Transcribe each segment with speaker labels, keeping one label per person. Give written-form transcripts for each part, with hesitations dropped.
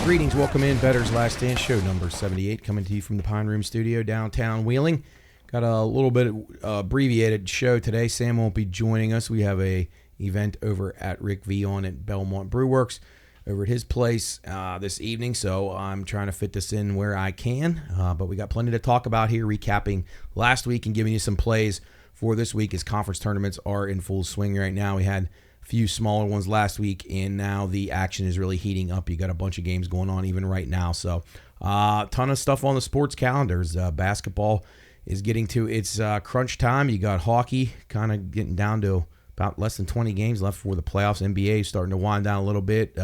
Speaker 1: Greetings, welcome in. Bettor's Last Stand Show number 78, coming to you from the Pine Room Studio, downtown Wheeling. Got a little bit abbreviated show today. Sam won't be joining us. We have a event over at Rick V on at Belmont Brewworks over at his place this evening, so I'm trying to fit this in where I can. But we got plenty to talk about here, recapping last week and giving you some plays for this week as conference tournaments are in full swing right now. We had few smaller ones last week, and now the action is really heating up. You got a bunch of games going on even right now, so ton of stuff on the sports calendars. Basketball is getting to its crunch time. You got hockey kind of getting down to about less than 20 games left for the playoffs. NBA is starting to wind down a little bit.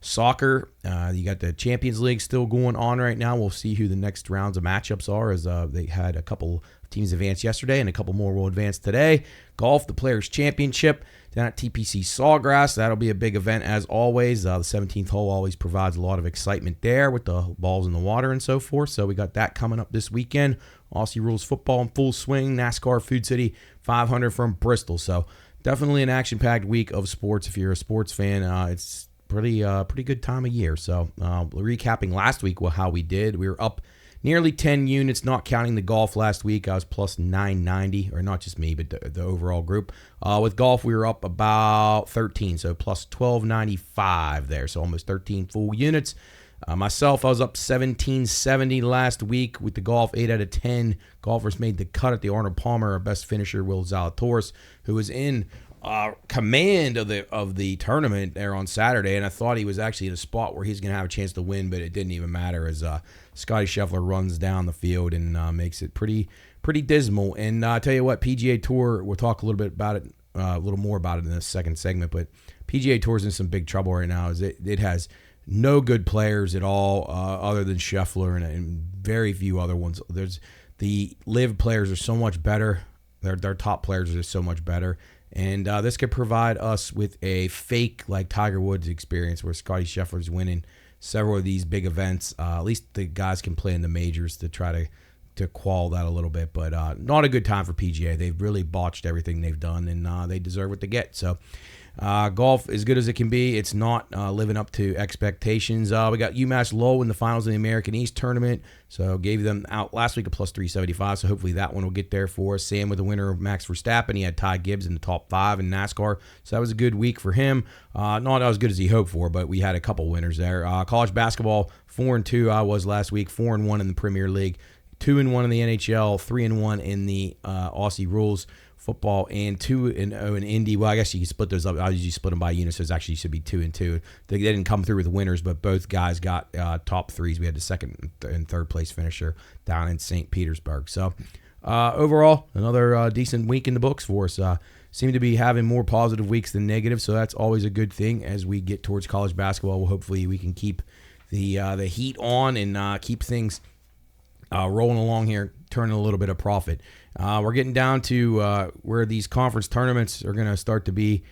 Speaker 1: Soccer, you got the Champions League still going on right now. We'll see who the next rounds of matchups are, as they had a couple teams advance yesterday and a couple more will advance today. Golf, the Players' Championship down at TPC Sawgrass. That'll be a big event as always. The 17th hole always provides a lot of excitement there with the balls in the water and so forth. So we got that coming up this weekend. Aussie rules football in full swing. NASCAR Food City 500 from Bristol. So definitely an action-packed week of sports. If you're a sports fan, it's pretty good time of year. So recapping last week, how we did. We were up nearly 10 units, not counting the golf last week. I was plus 990, or not just me, but the overall group. With golf, we were up about 13, so plus 1295 there, so almost 13 full units. Myself, I was up 1770 last week with the golf. 8 out of 10 golfers made the cut at the Arnold Palmer. Our best finisher, Will Zalatoris, who was in command of the tournament there on Saturday, and I thought he was actually in a spot where he's going to have a chance to win, but it didn't even matter as Scotty Scheffler runs down the field and makes it pretty dismal. And I tell you what, PGA Tour, we'll talk a little bit about it, a little more about it in this second segment, but PGA Tour's in some big trouble right now. As it has no good players at all other than Scheffler and very few other ones. There's the live players are so much better. Their top players are so much better. And this could provide us with a fake like Tiger Woods experience where Scotty Scheffler's winning several of these big events. At least the guys can play in the majors to try to quell that a little bit. But not a good time for PGA. They've really botched everything they've done, and they deserve what they get. So golf, as good as it can be, it's not living up to expectations. We got UMass Lowell in the finals of the American East tournament, so gave them out last week a plus 375, so hopefully that one will get there for us. Sam with the winner of Max Verstappen. He had Ty Gibbs in the top 5 in NASCAR, so that was a good week for him. Not as good as he hoped for, but we had a couple winners there. College basketball, 4-2 I was last week, 4-1 in the Premier League, 2-1 in the NHL, 3-1 in the Aussie rules football, and 2-0 in Indy. Well, I guess you can split those up. I usually split them by units, so it actually should be 2-2. They didn't come through with winners, but both guys got top threes. We had the second and third place finisher down in St. Petersburg. So overall, another decent week in the books for us. Seem to be having more positive weeks than negative, so that's always a good thing as we get towards college basketball. Well, hopefully we can keep the heat on and keep things rolling along here, turning a little bit of profit. We're getting down to where these conference tournaments are going to start to be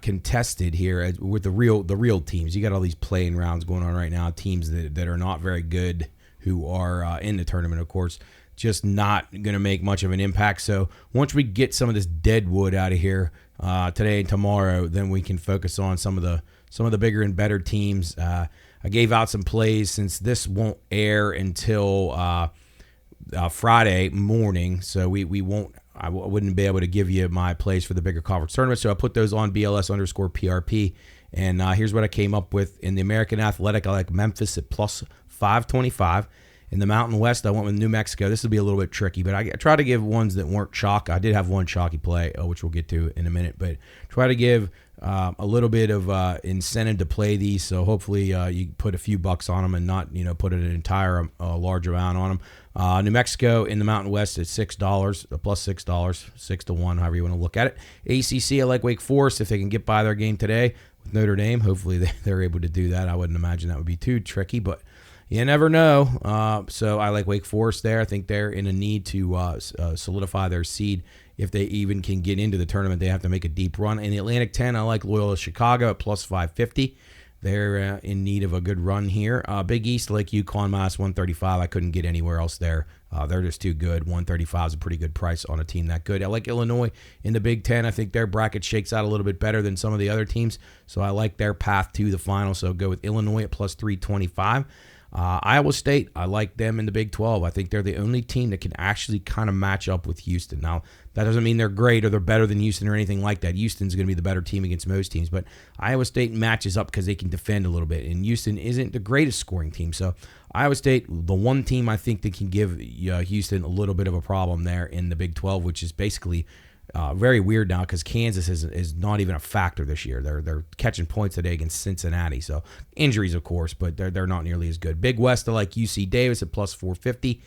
Speaker 1: contested here with the real teams. You got all these playing rounds going on right now, teams that are not very good who are in the tournament, of course, just not going to make much of an impact. So once we get some of this dead wood out of here today and tomorrow, then we can focus on some of the bigger and better teams. I gave out some plays since this won't air until Friday morning, so I wouldn't be able to give you my plays for the bigger conference tournament, so I put those on BLS_PRP, and here's what I came up with. In the American Athletic, I like Memphis at plus 525. In the Mountain West, I went with New Mexico. This will be a little bit tricky, but I try to give ones that weren't chalk. I did have one chalky play, which we'll get to in a minute, but try to give a little bit of incentive to play these, so hopefully you put a few bucks on them and not put an entire large amount on them. New Mexico in the Mountain West at $6, plus $6, 6-1, however you want to look at it. ACC, I like Wake Forest if they can get by their game today with Notre Dame. Hopefully they're able to do that. I wouldn't imagine that would be too tricky, but you never know. So I like Wake Forest there. I think they're in a need to solidify their seed. If they even can get into the tournament, they have to make a deep run. In the Atlantic 10, I like Loyola Chicago at plus 550. they're in need of a good run here. Big East, like UConn, minus 135. I couldn't get anywhere else there. They're just too good. 135 is a pretty good price on a team that good. I like Illinois in the Big Ten. I think their bracket shakes out a little bit better than some of the other teams, so I like their path to the final. So go with Illinois at plus 325. Iowa State, I like them in the Big 12. I think they're the only team that can actually kind of match up with Houston. Now, that doesn't mean they're great or they're better than Houston or anything like that. Houston's going to be the better team against most teams, but Iowa State matches up because they can defend a little bit, and Houston isn't the greatest scoring team. So Iowa State, the one team I think that can give Houston a little bit of a problem there in the Big 12, which is basically very weird now because Kansas is not even a factor this year. They're catching points today against Cincinnati. So injuries, of course, but they're not nearly as good. Big West, I like UC Davis at plus 450.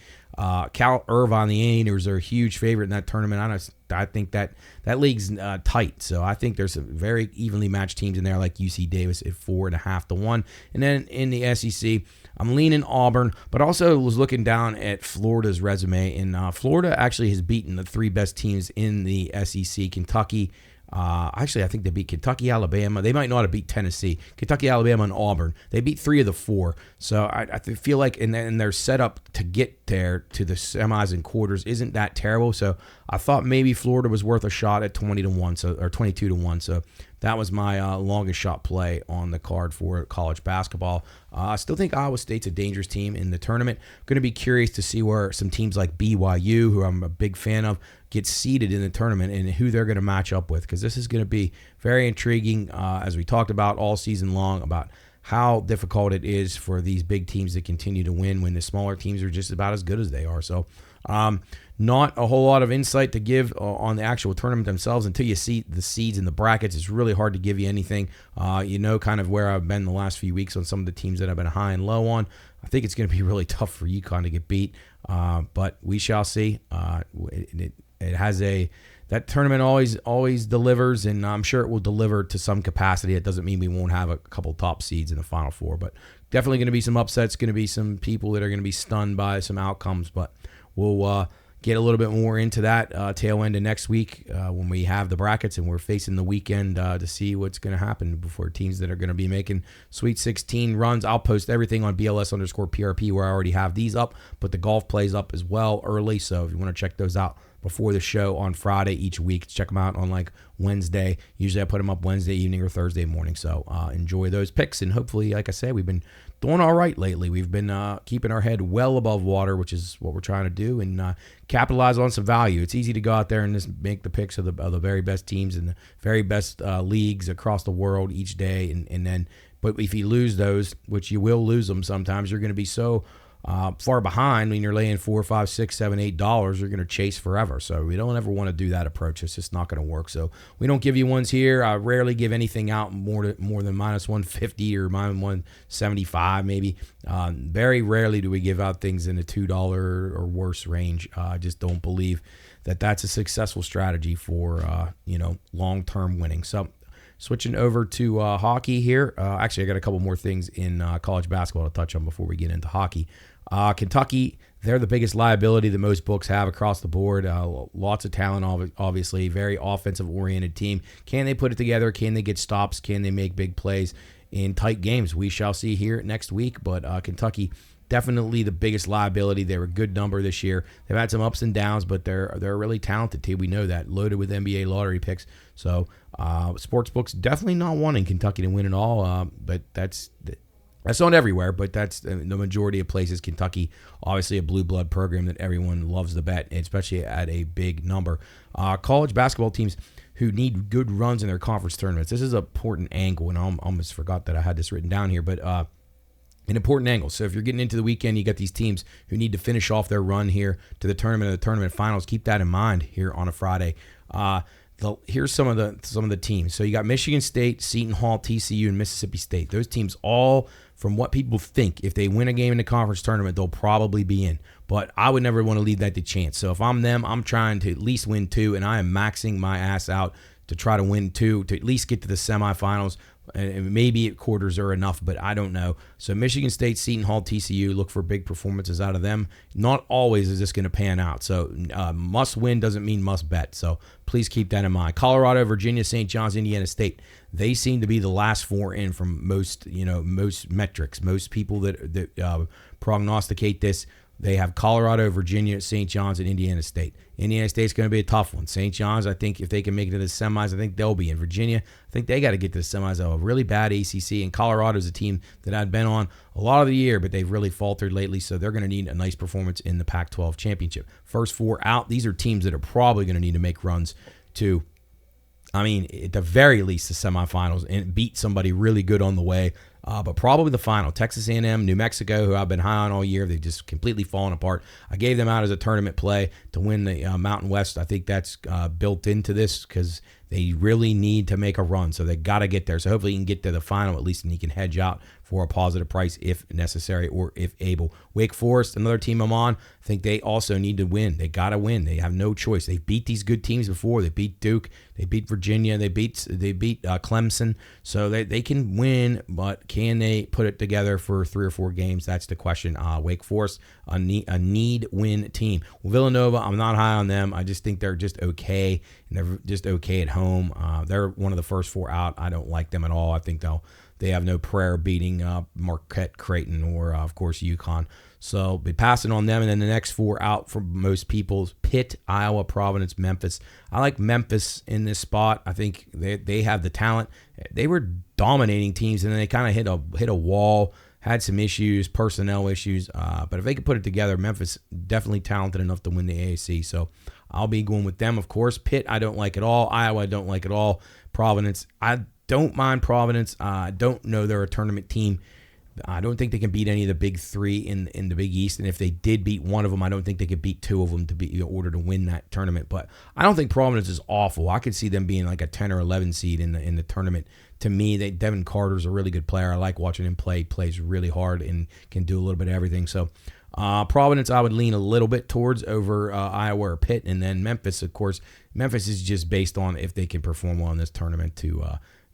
Speaker 1: Cal Irvine, the Ainers, are a huge favorite in that tournament. I think that league's tight. So I think there's some very evenly matched teams in there, like UC Davis at 4.5 to 1. And then in the SEC, I'm leaning Auburn, but also was looking down at Florida's resume. And Florida actually has beaten the three best teams in the SEC. Kentucky. Actually, I think they beat Kentucky, Alabama. They might not have beat Tennessee. Kentucky, Alabama, and Auburn. They beat 3 of the 4. So I feel like and their setup to get there to the semis and quarters isn't that terrible. So I thought maybe Florida was worth a shot at 20 to 1, or 22 to 1. So that was my longest shot play on the card for college basketball. I still think Iowa State's a dangerous team in the tournament. Going to be curious to see where some teams like BYU, who I'm a big fan of, get seeded in the tournament and who they're going to match up with, because this is going to be very intriguing, as we talked about all season long, about how difficult it is for these big teams to continue to win when the smaller teams are just about as good as they are. So not a whole lot of insight to give on the actual tournament themselves until you see the seeds in the brackets. It's really hard to give you anything. Kind of where I've been the last few weeks on some of the teams that I've been high and low on. I think it's going to be really tough for UConn to get beat, but we shall see. It has that tournament always delivers, and I'm sure it will deliver to some capacity. It doesn't mean we won't have a couple top seeds in the Final Four, but definitely going to be some upsets, going to be some people that are going to be stunned by some outcomes, but we'll get a little bit more into that tail end of next week when we have the brackets and we're facing the weekend to see what's going to happen before teams that are going to be making Sweet 16 runs. I'll post everything on BLS_PRP where I already have these up, but the golf plays up as well early, so if you want to check those out before the show on Friday each week, check them out on like Wednesday. Usually I put them up Wednesday evening or Thursday morning, so enjoy those picks, and hopefully, like I said, we've been doing all right lately. We've been keeping our head well above water, which is what we're trying to do, and capitalize on some value. It's easy to go out there and just make the picks of the very best teams and the very best leagues across the world each day, and then, but if you lose those, which you will lose them sometimes, you're going to be so far behind when you're laying $4, $5, $6, $7, $8. You're going to chase forever. So we don't ever want to do that approach. It's just not going to work. So we don't give you ones here. I rarely give anything out more than minus 150 or minus 175 maybe. Very rarely do we give out things in the $2 or worse range. I just don't believe that that's a successful strategy for long-term winning. So switching over to hockey here. Actually, I got a couple more things in college basketball to touch on before we get into hockey. Kentucky, they're the biggest liability that most books have across the board. Lots of talent, obviously. Very offensive-oriented team. Can they put it together? Can they get stops? Can they make big plays in tight games? We shall see here next week. But Kentucky, definitely the biggest liability. They're a good number this year. They've had some ups and downs, but they're a really talented team. We know that. Loaded with NBA lottery picks. So sports books definitely not wanting Kentucky to win it all. But that's not everywhere, but that's the majority of places. Kentucky, obviously a blue blood program that everyone loves to bet, especially at a big number. College basketball teams who need good runs in their conference tournaments. This is an important angle, and I almost forgot that I had this written down here, but an important angle. So if you're getting into the weekend, you got these teams who need to finish off their run here to the tournament or the tournament finals. Keep that in mind here on a Friday. Here's some of the teams. So you got Michigan State, Seton Hall, TCU, and Mississippi State. Those teams all, from what people think, if they win a game in the conference tournament, they'll probably be in. But I would never want to leave that to chance. So if I'm them, I'm trying to at least win 2, and I am maxing my ass out to try to win 2, to at least get to the semifinals. And maybe quarters are enough, but I don't know. So Michigan State, Seton Hall, TCU, look for big performances out of them. Not always is this going to pan out. So must win doesn't mean must bet. So please keep that in mind. Colorado, Virginia, St. John's, Indiana State. They seem to be the last four in from most metrics. Most people that prognosticate this, they have Colorado, Virginia, St. John's, and Indiana State. Indiana State's going to be a tough one. St. John's, I think if they can make it to the semis, I think they'll be in. Virginia, I think they got to get to the semis of a really bad ACC. And Colorado's a team that I've been on a lot of the year, but they've really faltered lately, so they're going to need a nice performance in the Pac-12 championship. First four out, these are teams that are probably going to need to make runs to, at the very least, the semifinals and beat somebody really good on the way. But probably the final. Texas A&M, New Mexico, who I've been high on all year, they've just completely fallen apart. I gave them out as a tournament play to win the Mountain West. I think that's built into this because they really need to make a run. So they got to get there. So hopefully he can get to the final at least, and he can hedge out for a positive price if necessary or if able. Wake Forest, another team I'm on, I think they also need to win. They got to win. They have no choice. They beat these good teams before. They beat Duke. They beat Virginia. They beat Clemson. So they can win, but can they put it together for 3 or 4 games? That's the question. Wake Forest, a need-win team. Well, Villanova, I'm not high on them. I just think they're just okay, and they're just okay at home. They're one of the first 4 out. I don't like them at all. I think they have no prayer beating Marquette, Creighton, or, of course, UConn. So be passing on them. And then the next 4 out for most people, Pitt, Iowa, Providence, Memphis. I like Memphis in this spot. I think they have the talent. They were dominating teams, and then they kind of hit a wall, had some issues, personnel issues. But if they could put it together, Memphis definitely talented enough to win the AAC. So I'll be going with them, of course. Pitt, I don't like at all. Iowa, I don't like at all. Providence, I don't mind Providence. I don't know they're a tournament team. I don't think they can beat any of the big 3 in the Big East. And if they did beat one of them, I don't think they could beat 2 of them to be in order to win that tournament. But I don't think Providence is awful. I could see them being like a 10 or 11 seed in the tournament. To me, Devin Carter's a really good player. I like watching him play. He plays really hard and can do a little bit of everything. So Providence, I would lean a little bit towards over Iowa or Pitt. And then Memphis, of course. Memphis is just based on if they can perform well in this tournament to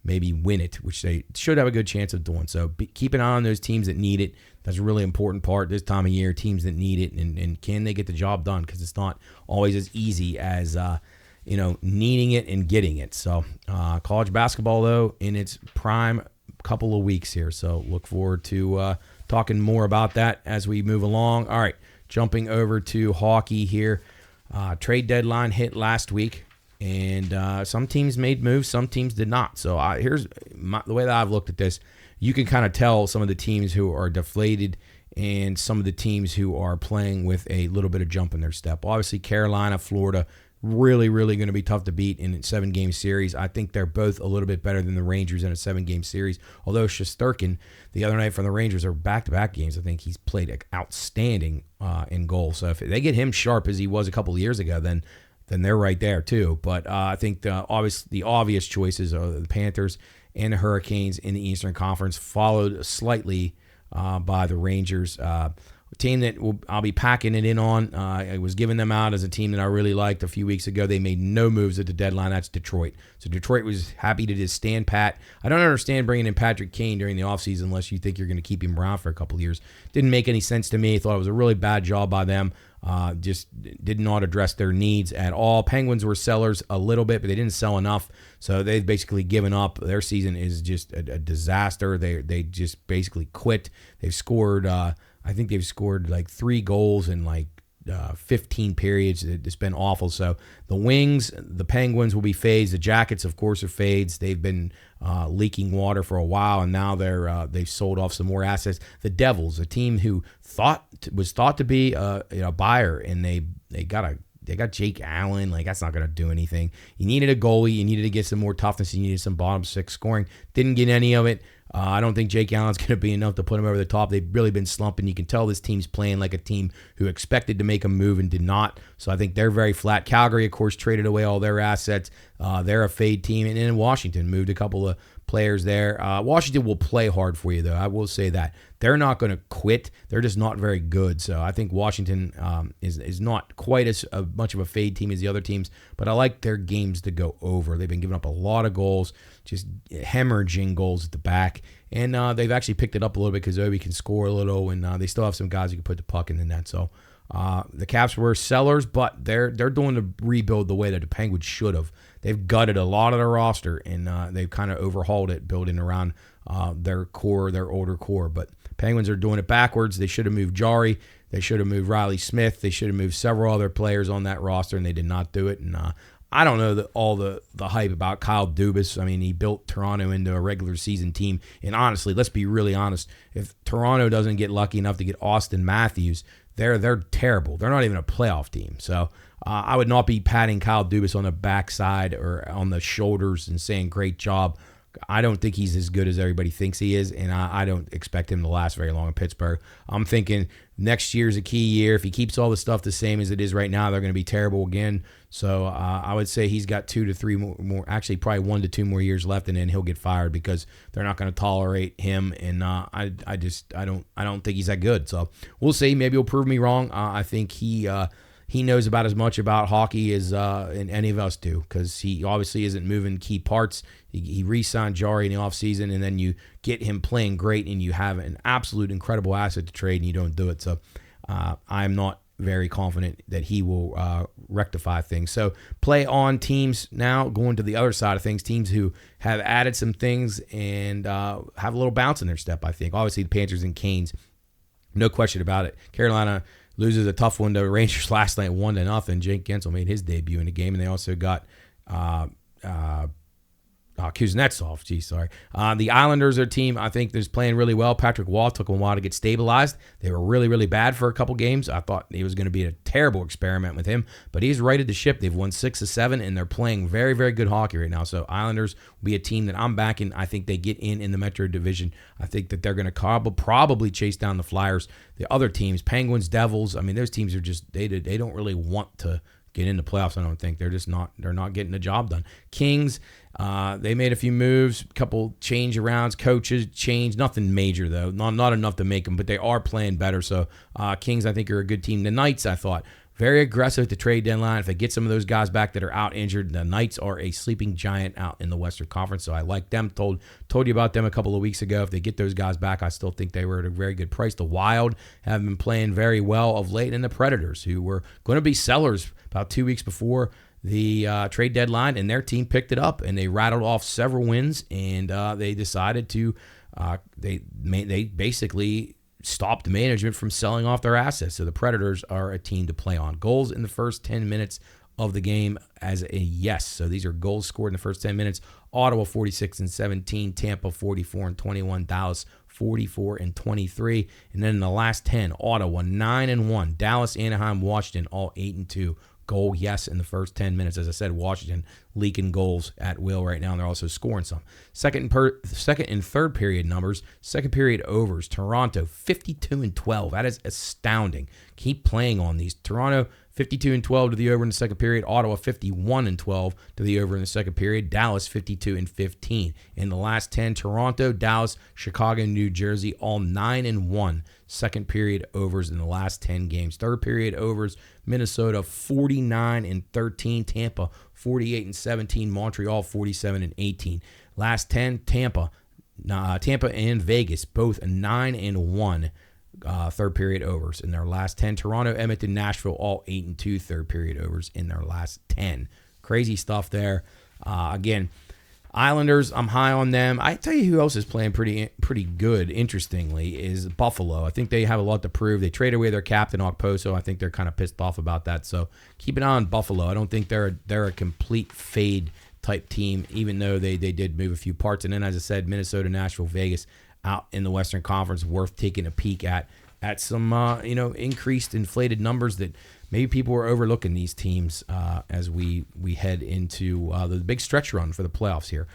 Speaker 1: maybe win it, which they should have a good chance of doing. So keep an eye on those teams that need it. That's a really important part this time of year, teams that need it, and can they get the job done? Because it's not always as easy as needing it and getting it. So college basketball, though, in its prime couple of weeks here. So look forward to talking more about that as we move along. All right, jumping over to hockey here. Trade deadline hit last week. And some teams made moves, some teams did not. So here's the way that I've looked at this. You can kind of tell some of the teams who are deflated and some of the teams who are playing with a little bit of jump in their step. Obviously, Carolina, Florida, really, really going to be tough to beat in a 7-game series. I think they're both a little bit better than the Rangers in a 7-game series. Although Shesterkin, the other night from the Rangers, are back-to-back games. I think he's played outstanding in goal. So if they get him sharp as he was a couple of years ago, then they're right there too. But I think the obvious choices are the Panthers and the Hurricanes in the Eastern Conference, followed slightly by the Rangers. A team that I'll be packing it in on. I was giving them out as a team that I really liked a few weeks ago. They made no moves at the deadline. That's Detroit. So Detroit was happy to just stand pat. I don't understand bringing in Patrick Kane during the offseason unless you think you're going to keep him around for a couple of years. Didn't make any sense to me. Thought it was a really bad job by them. Just did not address their needs at all. Penguins were sellers a little bit, but they didn't sell enough. So they've basically given up. Their season is just a disaster. They just basically quit. They've scored, I think they've scored like 3 goals in like 15 periods. It's been awful. So the Wings, the Penguins will be fades. The Jackets, of course, are fades. They've been leaking water for a while, and now they've sold off some more assets. The Devils, a team who was thought to be a buyer, and they got Jake Allen. Like, that's not going to do anything. You needed a goalie. You needed to get some more toughness. You needed some bottom 6 scoring. Didn't get any of it. I don't think Jake Allen's going to be enough to put him over the top. They've really been slumping. You can tell this team's playing like a team who expected to make a move and did not. So I think they're very flat. Calgary, of course, traded away all their assets. They're a fade team. And then Washington moved a couple of players there. Washington will play hard for you, though. I will say that. They're not going to quit. They're just not very good. So I think Washington is not quite as much of a fade team as the other teams, but I like their games to go over. They've been giving up a lot of goals, just hemorrhaging goals at the back, and they've actually picked it up a little bit because Obi can score a little, and they still have some guys who can put the puck in the net. So the Caps were sellers, but they're doing the rebuild the way that the Penguins should have. They've gutted a lot of their roster, and they've kind of overhauled it, building around their core, their older core. But Penguins are doing it backwards. They should have moved Jari. They should have moved Riley Smith. They should have moved several other players on that roster, and they did not do it. And I don't know all the hype about Kyle Dubas. I mean, he built Toronto into a regular season team. And honestly, let's be really honest. If Toronto doesn't get lucky enough to get Austin Matthews, they're terrible. They're not even a playoff team. So I would not be patting Kyle Dubas on the backside or on the shoulders and saying, great job. I don't think he's as good as everybody thinks he is, and I don't expect him to last very long in Pittsburgh. I'm thinking next year's a key year. If he keeps all the stuff the same as it is right now, they're going to be terrible again. So I would say he's got 2 to 3 more, actually probably 1 to 2 more years left, and then he'll get fired because they're not going to tolerate him. And I don't think he's that good. So we'll see. Maybe he'll prove me wrong. I think he knows about as much about hockey as any of us do, because he obviously isn't moving key parts. He re-signed Jari in the offseason, and then you get him playing great, and you have an absolute incredible asset to trade, and you don't do it. So I'm not very confident that he will rectify things. So play on teams now, going to the other side of things, teams who have added some things and have a little bounce in their step, I think. Obviously, the Panthers and Canes, no question about it. Carolina loses a tough one to Rangers last night, 1-0. Jake Gensel made his debut in the game, and they also got Kuznetsov. The Islanders are a team I think that's playing really well. Patrick Waugh took them a while to get stabilized. They were really, really bad for a couple games. I thought he was going to be a terrible experiment with him, but he's righted the ship. They've won 6 of 7, and they're playing very, very good hockey right now. So Islanders will be a team that I'm backing. I think they get in the Metro Division. I think that they're going to probably chase down the Flyers. The other teams, Penguins, Devils, I mean, those teams are just, they don't really want to get into playoffs, I don't think. They're not getting the job done. Kings, they made a few moves, a couple change arounds, coaches change, nothing major though, not enough to make them, but they are playing better. So Kings, I think, are a good team. The Knights, I thought, very aggressive at the trade deadline. If they get some of those guys back that are out injured, the Knights are a sleeping giant out in the Western Conference. So I like them. Told you about them a couple of weeks ago. If they get those guys back, I still think they were at a very good price. The Wild have been playing very well of late, and the Predators, who were going to be sellers about 2 weeks before the trade deadline, and their team picked it up, and they rattled off several wins, and they decided to they basically stopped management from selling off their assets. So the Predators are a team to play on. Goals in the first 10 minutes of the game as a yes. So these are goals scored in the first 10 minutes. Ottawa 46-17, Tampa 44-21, Dallas 44-23, and then in the last 10, Ottawa 9-1, Dallas, Anaheim, Washington all 8-2. Goal, yes, in the first 10 minutes. As I said, Washington leaking goals at will right now, and they're also scoring some. Second and third period numbers. Second period overs. Toronto 52-12. That is astounding. Keep playing on these. Toronto 52-12 to the over in the second period. Ottawa 51-12 to the over in the second period. Dallas 52-15. In the last 10, Toronto, Dallas, Chicago, New Jersey, all 9-1. Second period overs in the last 10 games. Third period overs, Minnesota 49-13, Tampa 48-17, Montreal 47-18. Last 10, Tampa and Vegas both 9-1 third period overs in their last 10. Toronto, Edmonton, Nashville all 8-2 third period overs in their last 10. Crazy stuff there. Again, Islanders, I'm high on them. I tell you who else is playing pretty good, interestingly, is Buffalo. I think they have a lot to prove. They traded away their captain, Okposo. I think they're kind of pissed off about that. So keep an eye on Buffalo. I don't think they're a complete fade type team, even though they did move a few parts. And then, as I said, Minnesota, Nashville, Vegas out in the Western Conference, worth taking a peek at some increased inflated numbers that maybe people are overlooking these teams as we head into the big stretch run for the playoffs here.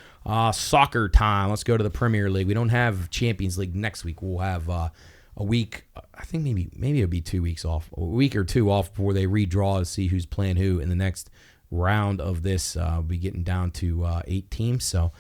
Speaker 1: Soccer time. Let's go to the Premier League. We don't have Champions League next week. We'll have a week. I think maybe it'll be 2 weeks off, a week or two off before they redraw to see who's playing who in the next round of this. We'll be getting down to 8 teams. So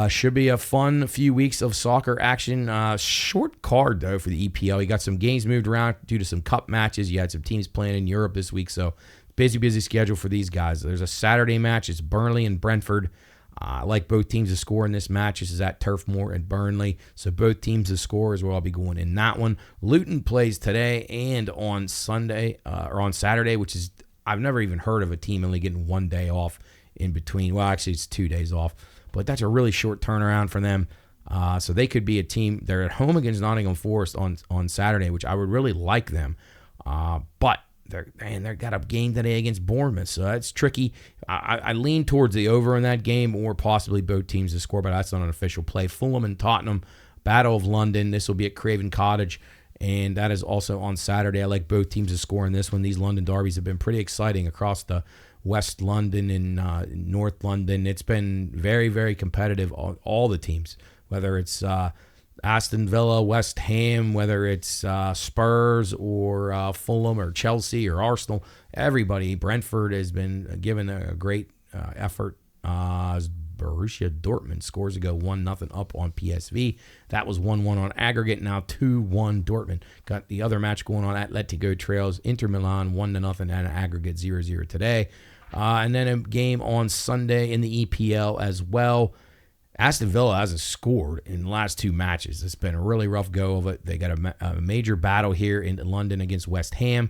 Speaker 1: Should be a fun few weeks of soccer action. Short card, though, for the EPL. You got some games moved around due to some cup matches. You had some teams playing in Europe this week, so busy schedule for these guys. There's a Saturday match. It's Burnley and Brentford. I like both teams to score in this match. This is at Turf Moor and Burnley, so both teams to score is where I'll be going in that one. Luton plays today and on Sunday, or on Saturday, which is, I've never even heard of a team only getting 1 day off in between. Well, actually, it's 2 days off. But that's a really short turnaround for them. So they could be a team. They're at home against Nottingham Forest on Saturday, which I would really like them. But they got a game today against Bournemouth, so that's tricky. I lean towards the over in that game, or possibly both teams to score, but that's not an official play. Fulham and Tottenham, Battle of London. This will be at Craven Cottage, and that is also on Saturday. I like both teams to score in this one. These London derbies have been pretty exciting across the West London and North London. It's been very, very competitive on all the teams, whether it's Aston Villa, West Ham, whether it's Spurs or Fulham or Chelsea or Arsenal. Everybody, Brentford has been given a great effort. Borussia Dortmund scores to go 1-0 up on PSV. That was 1-1 on aggregate. Now 2-1 Dortmund. Got the other match going on. Atletico Trails, Inter Milan 1-0 and an aggregate 0-0 today. And then a game on Sunday in the EPL as well. Aston Villa hasn't scored in the last 2 matches. It's been a really rough go of it. They got a major battle here in London against West Ham.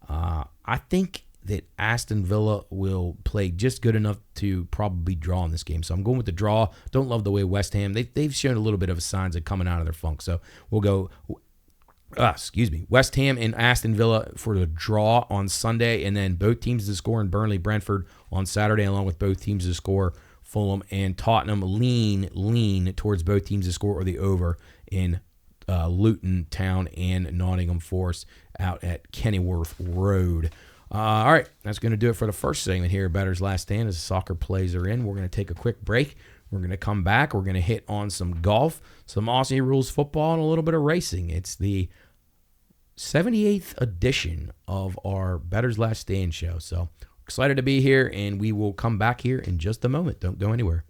Speaker 1: I think that Aston Villa will play just good enough to probably draw in this game. So I'm going with the draw. Don't love the way West Ham, they've shown a little bit of signs of coming out of their funk. So we'll go, West Ham and Aston Villa for the draw on Sunday, and then both teams to score in Burnley, Brentford on Saturday, along with both teams to score Fulham and Tottenham. Lean towards both teams to score or the over in Luton Town and Nottingham Forest out at Kenilworth Road. All right, that's going to do it for the first segment here at Bettor's Last Stand as the soccer plays are in. We're going to take a quick break. We're going to come back. We're going to hit on some golf, some Aussie rules football, and a little bit of racing. It's the 78th edition of our Bettor's Last Stand show. So excited to be here, and we will come back here in just a moment. Don't go anywhere.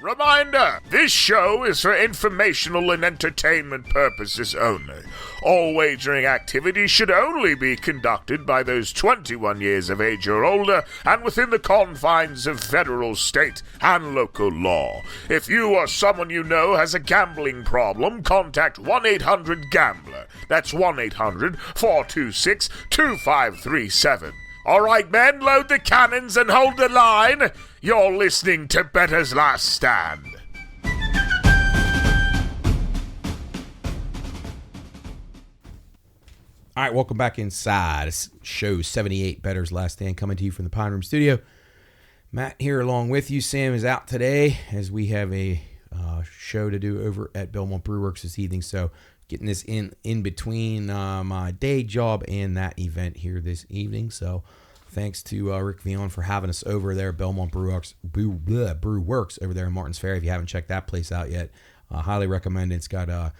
Speaker 2: Reminder, this show is for informational and entertainment purposes only. All wagering activities should only be conducted by those 21 years of age or older and within the confines of federal, state, and local law. If you or someone you know has a gambling problem, contact 1-800-GAMBLER. That's 1-800-426-2537. All right, men, load the cannons and hold the line. You're listening to Bettor's Last Stand.
Speaker 1: All right, welcome back inside. It's show 78, Bettor's Last Stand, coming to you from the Pine Room Studio. Matt here along with you. Sam is out today as we have a show to do over at Belmont Brew Works this evening. So getting this in between my day job and that event here this evening. So thanks to Rick Vion for having us over there at Belmont Brew Works over there in Martins Ferry. If you haven't checked that place out yet, highly recommend it. It's got a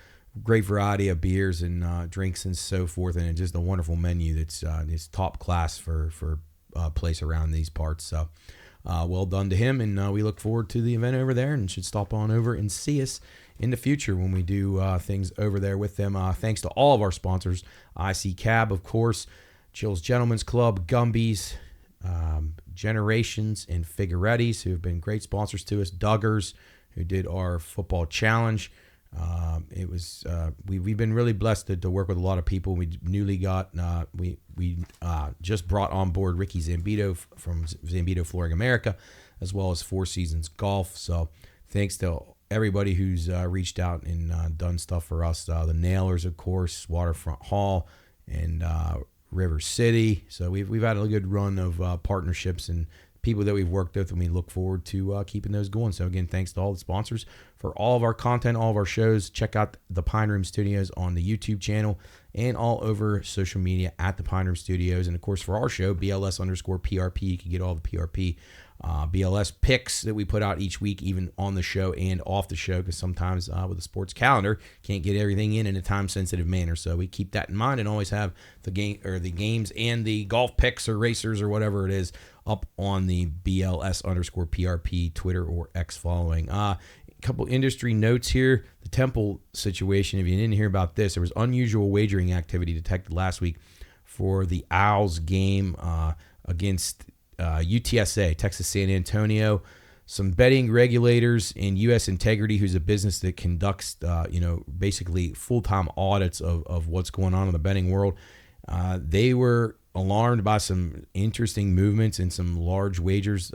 Speaker 1: great variety of beers and drinks and so forth, and just a wonderful menu that's top class for a place around these parts. So well done to him, and we look forward to the event over there, and should stop on over and see us in the future when we do things over there with them. Thanks to all of our sponsors, IC Cab, of course, Jill's Gentlemen's Club, Gumby's, Generations, and Figueretti's, who have been great sponsors to us. Duggars, who did our football challenge. We've been really blessed to work with a lot of people. We just brought on board Ricky Zambito from Zambito Flooring America, as well as Four Seasons Golf. So thanks to everybody who's reached out and done stuff for us. The Nailers, of course, Waterfront Hall, and River City. So we've had a good run of partnerships and people that we've worked with, and we look forward to keeping those going. So again, thanks to all the sponsors for all of our content, all of our shows. Check out the Pine Room Studios on the YouTube channel and all over social media at the Pine Room Studios. And of course, for our show, BLS_PRP, you can get all the PRP BLS picks that we put out each week, even on the show and off the show, because sometimes with the sports calendar, can't get everything in a time-sensitive manner. So we keep that in mind and always have the games and the golf picks or racers or whatever it is up on the BLS_PRP Twitter or X following. A couple industry notes here. The Temple situation, if you didn't hear about this, there was unusual wagering activity detected last week for the Owls game against UTSA, Texas San Antonio. Some betting regulators and U.S. Integrity, who's a business that conducts, basically full-time audits of what's going on in the betting world. They were alarmed by some interesting movements and some large wagers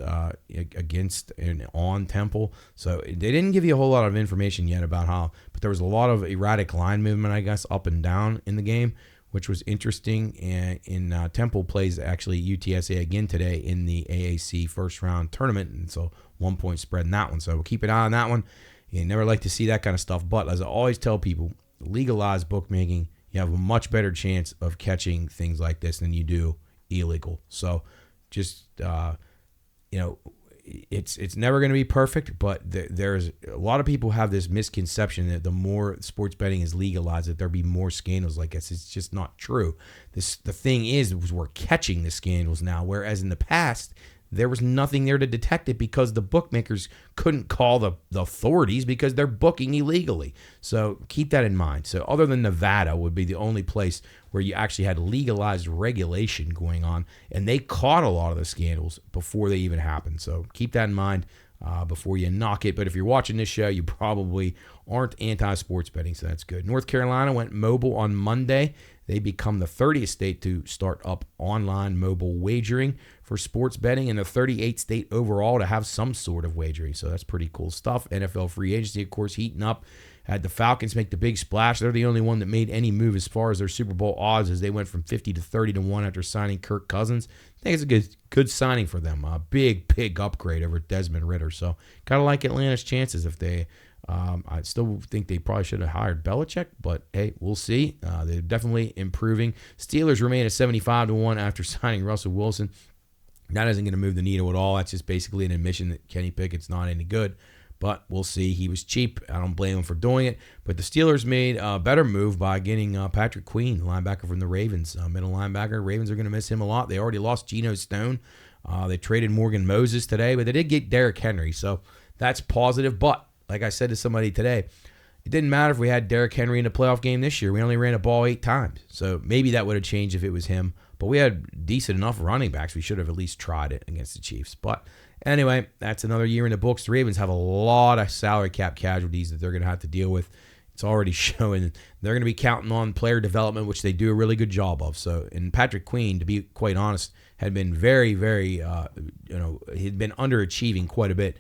Speaker 1: against and on Temple. So they didn't give you a whole lot of information yet about how, but there was a lot of erratic line movement, I guess, up and down in the game, which was interesting. And Temple plays actually UTSA again today in the AAC first round tournament, and so 1 point spread in that one. So we'll keep an eye on that one. You never like to see that kind of stuff, but as I always tell people, legalized bookmaking, you have a much better chance of catching things like this than you do illegal. So just, it's never going to be perfect, but there's a lot of people have this misconception that the more sports betting is legalized, that there'll be more scandals like this. It's just not true. The thing is we're catching the scandals now, whereas in the past, there was nothing there to detect it because the bookmakers couldn't call the authorities because they're booking illegally. So keep that in mind. So other than Nevada would be the only place where you actually had legalized regulation going on, and they caught a lot of the scandals before they even happened. So keep that in mind before you knock it. But if you're watching this show, you probably aren't anti-sports betting, so that's good. North Carolina went mobile on Monday. They become the 30th state to start up online mobile wagering for sports betting, and the 38th state overall to have some sort of wagering. So that's pretty cool stuff. NFL free agency, of course, heating up. Had the Falcons make the big splash. They're the only one that made any move as far as their Super Bowl odds, as they went from 50 to 30 to 1 after signing Kirk Cousins. I think it's a good signing for them. A big upgrade over Desmond Ridder. So kind of like Atlanta's chances if they I still think they probably should have hired Belichick, but hey, we'll see. They're definitely improving. Steelers remain at 75 to 1 after signing Russell Wilson. That isn't going to move the needle at all. That's just basically an admission that Kenny Pickett's not any good. But we'll see. He was cheap. I don't blame him for doing it. But the Steelers made a better move by getting Patrick Queen, linebacker from the Ravens, middle linebacker. Ravens are going to miss him a lot. They already lost Geno Stone. They traded Morgan Moses today, but they did get Derrick Henry. So that's positive. But like I said to somebody today, it didn't matter if we had Derrick Henry in the playoff game this year. We only ran a ball 8 times. So maybe that would have changed if it was him. But we had decent enough running backs. We should have at least tried it against the Chiefs. But anyway, that's another year in the books. The Ravens have a lot of salary cap casualties that they're going to have to deal with. It's already showing. They're going to be counting on player development, which they do a really good job of. So, and Patrick Queen, to be quite honest, had been very, very, he'd been underachieving quite a bit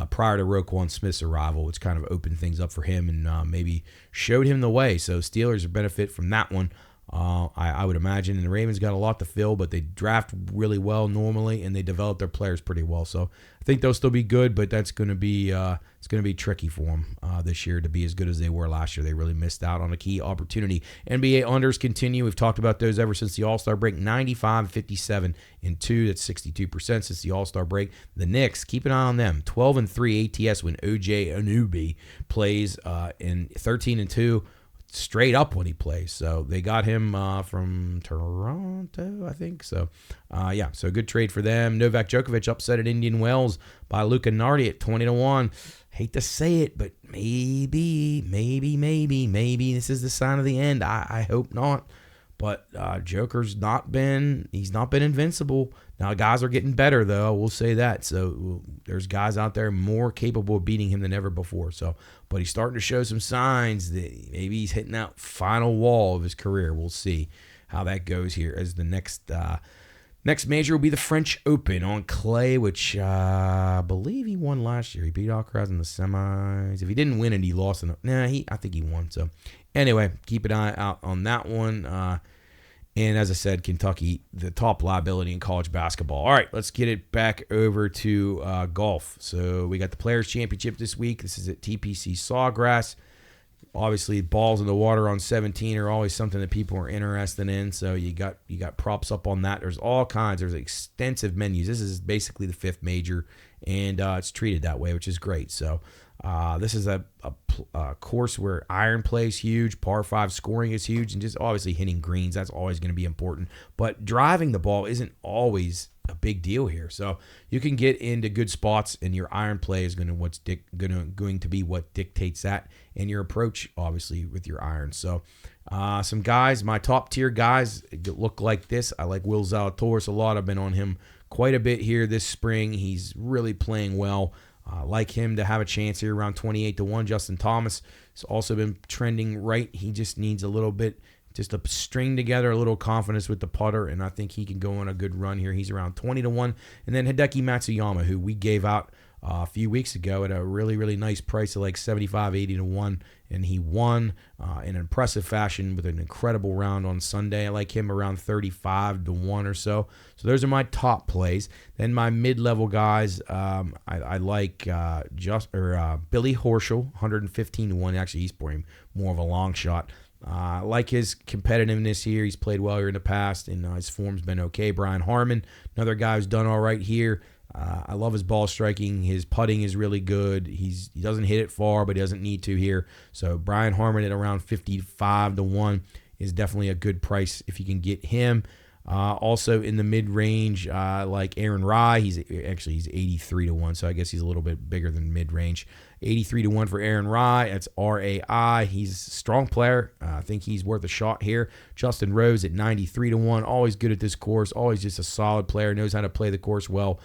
Speaker 1: prior to Roquan Smith's arrival, which kind of opened things up for him and maybe showed him the way. So Steelers benefit from that one. I would imagine, and the Ravens got a lot to fill, but they draft really well normally, and they develop their players pretty well. So I think they'll still be good, but that's going to be it's going to be tricky for them this year to be as good as they were last year. They really missed out on a key opportunity. NBA unders continue. We've talked about those ever since the All-Star break. 95, 57, and 2. That's 62% since the All-Star break. The Knicks, keep an eye on them. 12-3 ATS when OJ Anunoby plays, and 13-2. Straight up when he plays. So they got him from Toronto, I think. So, so good trade for them. Novak Djokovic upset at Indian Wells by Luca Nardi at 20 to 1. Hate to say it, but maybe this is the sign of the end. I hope not. But Joker's not been invincible. Now, guys are getting better, though. I will say that. So there's guys out there more capable of beating him than ever before. So, but he's starting to show some signs that maybe he's hitting that final wall of his career. We'll see how that goes here as the next major will be the French Open on clay, which I believe he won last year. He beat Alcaraz in the semis. If he didn't win it, he lost. I think he won. So anyway, keep an eye out on that one. And as I said, Kentucky, the top liability in college basketball. All right, let's get it back over to golf. So we got the Players' Championship this week. This is at TPC Sawgrass. Obviously, balls in the water on 17 are always something that people are interested in. So you got props up on that. There's all kinds. There's extensive menus. This is basically the fifth major, and it's treated that way, which is great. So this is a course where iron play is huge, par 5 scoring is huge, and just obviously hitting greens, that's always going to be important. But driving the ball isn't always a big deal here. So you can get into good spots, and your iron play is going to be what dictates that, and your approach, obviously, with your irons. So some guys, my top tier guys, look like this. I like Will Zalatoris a lot. I've been on him quite a bit here this spring. He's really playing well. Like him to have a chance here around 28-1. Justin Thomas has also been trending right. He just needs a little bit, just to string together a little confidence with the putter, and I think he can go on a good run here. He's around 20-1. And then Hideki Matsuyama, who we gave out a few weeks ago at a really, really nice price of like 75-80-1, and he won in impressive fashion with an incredible round on Sunday. I like him around 35-1 or so. So those are my top plays. Then my mid-level guys, I like Billy Horschel, 115-1. Actually, he's playing more of a long shot. I like his competitiveness here. He's played well here in the past, and his form's been okay. Brian Harman, another guy who's done all right here. I love his ball striking. His putting is really good. He doesn't hit it far, but he doesn't need to here. So Brian Harman at around 55-1 is definitely a good price if you can get him. Also in the mid-range, like Aaron Rai. He's 83-1, so I guess he's a little bit bigger than mid-range. 83-1 for Aaron Rai. That's R-A-I. He's a strong player. I think he's worth a shot here. Justin Rose at 93-1. Always good at this course. Always just a solid player. Knows how to play the course well.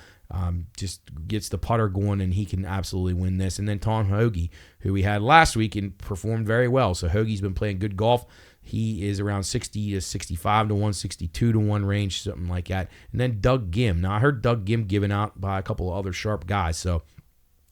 Speaker 1: Just gets the putter going, and he can absolutely win this. And then Tom Hoagie, who we had last week and performed very well. So Hoagie's been playing good golf. He is around 60-65-1, 62-1 range, something like that. And then Doug Gim. Now, I heard Doug Gim given out by a couple of other sharp guys. So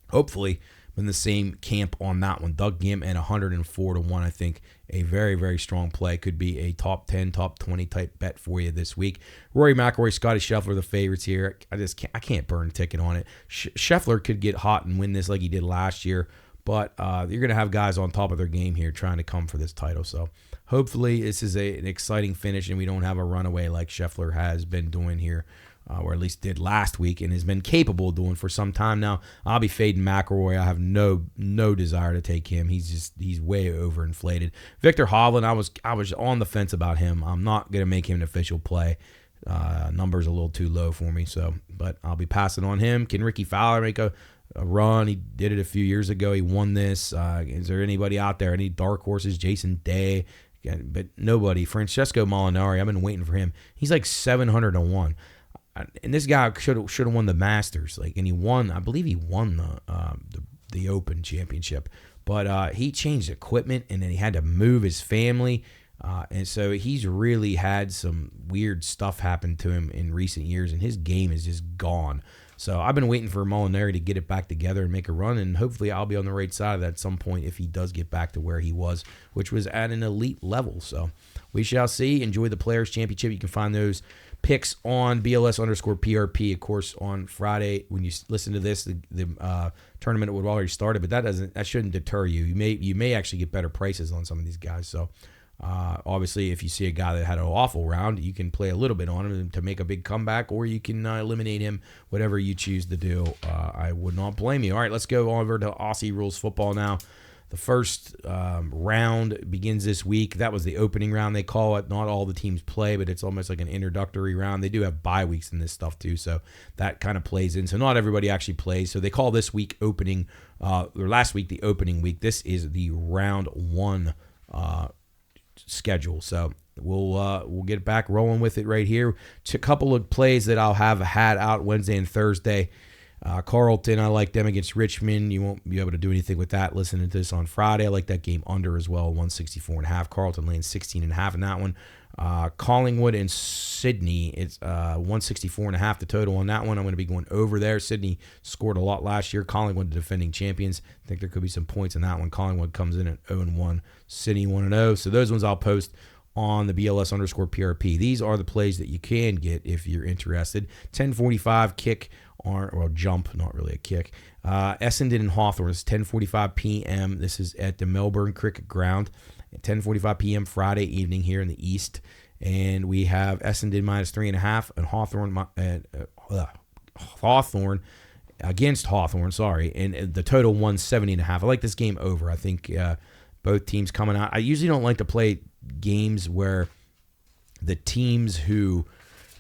Speaker 1: hopefully I'm in the same camp on that one. Doug Gim at 104-1, I think a very, very strong play. Could be a top 10, top 20 type bet for you this week. Rory McIlroy, Scotty Scheffler, the favorites here. I can't burn a ticket on it. Scheffler could get hot and win this like he did last year, but you're going to have guys on top of their game here trying to come for this title. So hopefully this is an exciting finish and we don't have a runaway like Scheffler has been doing here, or at least did last week and has been capable of doing for some time now. I'll be fading McIlroy. I have no desire to take him. He's way overinflated. Victor Hovland, I was on the fence about him. I'm not going to make him an official play. Numbers a little too low for me, but I'll be passing on him. Can Ricky Fowler make a run? He did it a few years ago. He won this. Is there anybody out there? Any dark horses? Jason Day? But nobody. Francesco Molinari, I've been waiting for him. He's like 700-1. And this guy should have won the Masters, and he won. I believe he won the Open Championship, but he changed equipment and then he had to move his family, and so he's really had some weird stuff happen to him in recent years, and his game is just gone. So I've been waiting for Molinari to get it back together and make a run, and hopefully I'll be on the right side of that at some point if he does get back to where he was, which was at an elite level. So we shall see. Enjoy the Players Championship. You can find those picks on BLS_PRP, of course, on Friday. When you listen to this, the tournament would have already started, but that shouldn't deter you. You may actually get better prices on some of these guys. So obviously, if you see a guy that had an awful round, you can play a little bit on him to make a big comeback, or you can eliminate him, whatever you choose to do. I would not blame you. All right, let's go over to Aussie Rules Football now. The first round begins this week. That was the opening round, they call it. Not all the teams play, but it's almost like an introductory round. They do have bye weeks in this stuff too, so that kind of plays in. So not everybody actually plays. So they call this week opening, or last week the opening week. This is the round one schedule. So we'll get back rolling with it right here. It's a couple of plays that I'll have had out Wednesday and Thursday. Carlton, I like them against Richmond. You won't be able to do anything with that listening to this on Friday. I like that game under as well, 164.5. Carlton laying 16.5 in that one. Collingwood and Sydney, it's 164.5 the total on that one. I'm going to be going over there. Sydney scored a lot last year. Collingwood, the defending champions. I think there could be some points in that one. Collingwood comes in at 0-1. Sydney 1-0. So those ones I'll post on the BLS_PRP. These are the plays that you can get if you're interested. 10:45 kick Jump, not really a kick. Essendon and Hawthorn is 10:45 p.m. This is at the Melbourne Cricket Ground. 10:45 p.m. Friday evening here in the East. And we have Essendon -3.5 and Hawthorn against Hawthorn, and the total 170.5. I like this game over. I think both teams coming out. I usually don't like to play games where the teams who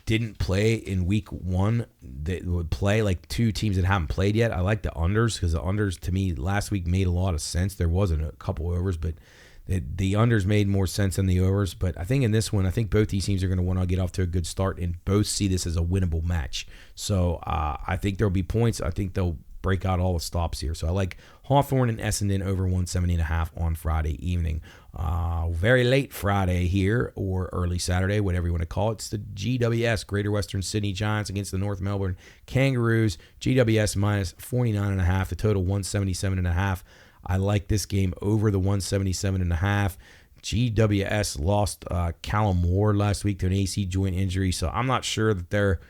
Speaker 1: didn't play in week one that would play, like two teams that haven't played yet. I like the unders because the unders to me last week made a lot of sense. There wasn't a couple overs, but the unders made more sense than the overs. But I think in this one, I think both these teams are going to want to get off to a good start and both see this as a winnable match. So I think there'll be points. I think they'll break out all the stops here. So I like Hawthorn and Essendon over 170.5 on Friday evening. Very late Friday here, or early Saturday, whatever you want to call it. It's the GWS, Greater Western Sydney Giants against the North Melbourne Kangaroos. GWS -49.5, the total 177.5. I like this game over the 177.5. GWS lost Callum Moore last week to an AC joint injury, so I'm not sure that they're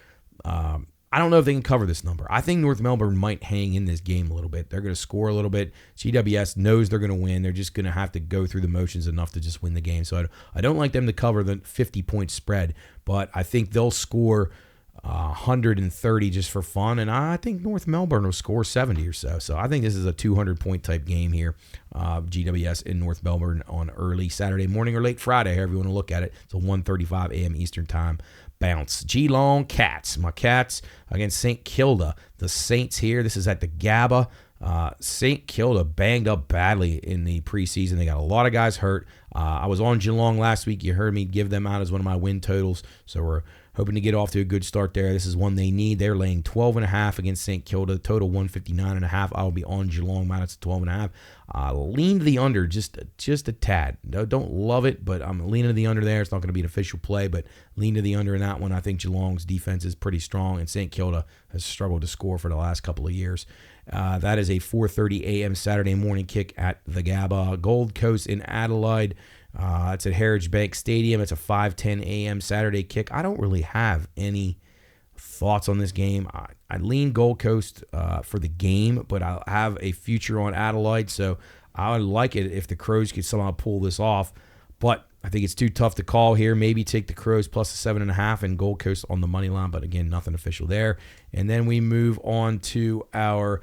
Speaker 1: I don't know if they can cover this number. I think North Melbourne might hang in this game a little bit. They're going to score a little bit. GWS knows they're going to win. They're just going to have to go through the motions enough to just win the game. So I don't like them to cover the 50-point spread, but I think they'll score 130 just for fun, and I think North Melbourne will score 70 or so. So I think this is a 200-point type game here. GWS in North Melbourne on early Saturday morning or late Friday, however you want to look at it. It's a 1:35 a.m. Eastern time bounce. Geelong Cats. My Cats against St. Kilda. The Saints here. This is at the Gabba. St. Kilda banged up badly in the preseason. They got a lot of guys hurt. I was on Geelong last week. You heard me give them out as one of my win totals. So we're hoping to get off to a good start there. This is one they need. They're laying 12.5 against St. Kilda. Total 159.5. I'll be on Geelong minus 12.5. Lean to the under just a tad. Don't love it, but I'm leaning to the under there. It's not going to be an official play, but lean to the under in that one. I think Geelong's defense is pretty strong, and St. Kilda has struggled to score for the last couple of years. That is a 4:30 a.m. Saturday morning kick at the Gabba. Gold Coast in Adelaide. It's at Heritage Bank Stadium. It's a 5:10 a.m. Saturday kick. I don't really have any thoughts on this game. I lean Gold Coast for the game, but I'll have a future on Adelaide, so I would like it if the Crows could somehow pull this off. But I think it's too tough to call here. Maybe take the Crows plus the 7.5 and Gold Coast on the money line, but again, nothing official there. And then we move on to our